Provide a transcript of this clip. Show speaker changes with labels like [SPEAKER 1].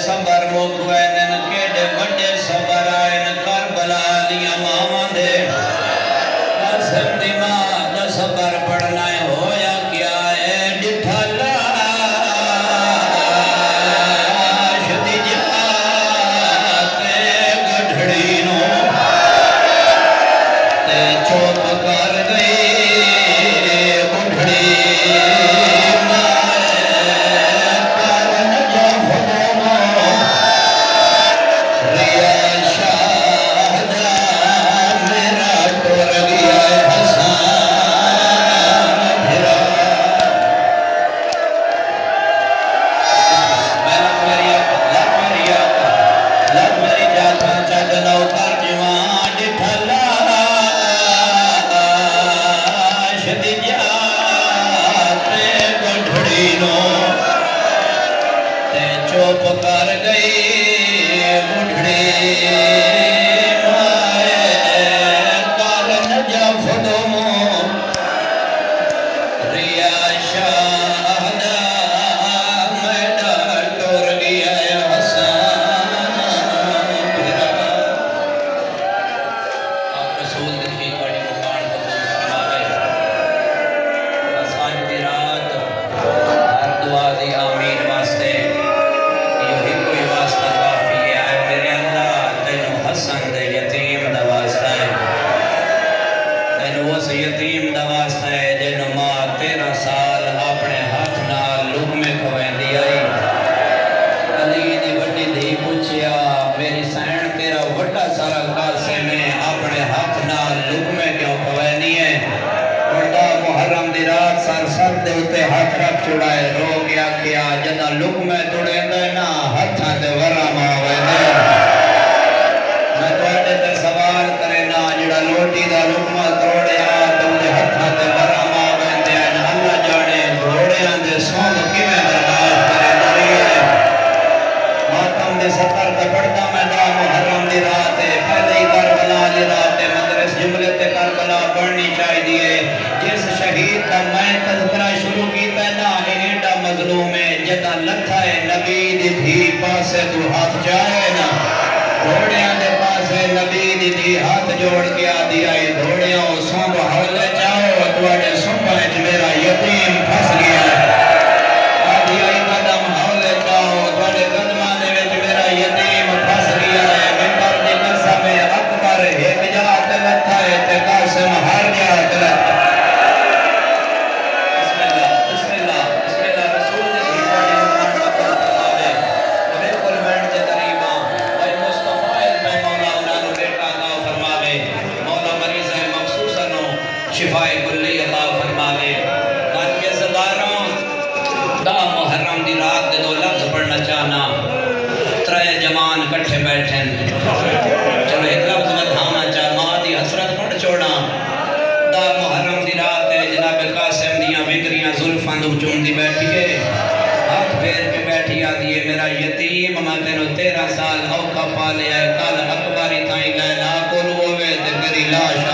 [SPEAKER 1] صبر مک وین کیڑے بڑے صبر آئین کربلا دیا ماما دے قاسم دی ماں دا صبر پڑھنا ہے ہویا کیا ہے ڈٹھا لاش دی جا کے گڑھڑی نو تے چوپ کر گئی بڑھڑی چوپ کر گئی بڑھڑی مائے کارن جف دومو ریا شاہدہ میڈا ٹور گیا حسان بھرا آپ رسول دکھی کوڑی مکان قبول فرماوے حسان دی رات ہر دعا دی آمین واسطے یتیم دا واسطہ ہے جنو ماں 13 سال اپنے ہاتھ نال لقمے کھویندی آئی علی دی وڈی دھی پوچھیا میری سین تیرا وڈا سارا قاسم ہے اپنے ہاتھ نال لقمے کیوں کھویندی ہے وڈا محرم دی رات سر دے اتے ہاتھ رکھ چڑھائے رو گیا کیا جدا لقمے توڑے دے نا ہتھاں تے ورم آویندے میں تواڈے تے سوال کرے نا جڑا لوٹی دا لقمہ توڑیا سفر کا پڑھتا میدان محرم دی رات ہے پہلے ہی کربلا دی رات ہے مدرس جملے تے کربلا پڑھنی چاہی دیئے جس شہید کا میں تذکرہ شروع کیتا ہے نا ایڈا مظلوم ہے جدا لتھا ہے نبی دی دھی پاسے تو ہاتھ جائے نا دھوڑیاں دے پاسے نبی دی دھی ہاتھ جوڑ کے آدھی آئی دھوڑیاں سنب حولے چاہو توڑے سنبھائج میرا یتیم پھس گیا ہے آدھی آئی قدم حولے چاہو توڑے قدمہ دے یتیم پھس گیا ہے ممبر دی قسم اکبر ایک جات لتھا ہے تے قاسم ہر جات لتھا بسم اللہ بسم اللہ بسم اللہ رسول دی بڑی مکان مکان فرماوے بالکل بینڈ دے قریباں بھائی مصطفیٰ میں مولا انہاں نو بیٹا عطا فرماوے مولا مریض مخصوصا نو شفائے کلی عطا فرماوے تاکہ عزتداروں دا محرم دی رات دے دو لفظ پڑھنا چاہنا ترے جمان کٹھے بیٹھیں چلو ایک لفظ میں دھانا چاہ ماں دی حسرت پڑھ چھوڑا دا محرم دی رات ہے جناب قاسم دیاں بکریاں زلفاں دو چون دی بیٹھی ہے ہاتھ پھیر کے بیٹھی آدھی ہے میرا یتیم میں تینو 13 سال اوکا پالے آئے کال اکباری تھائیں گئے نا کو روے تے میری لاش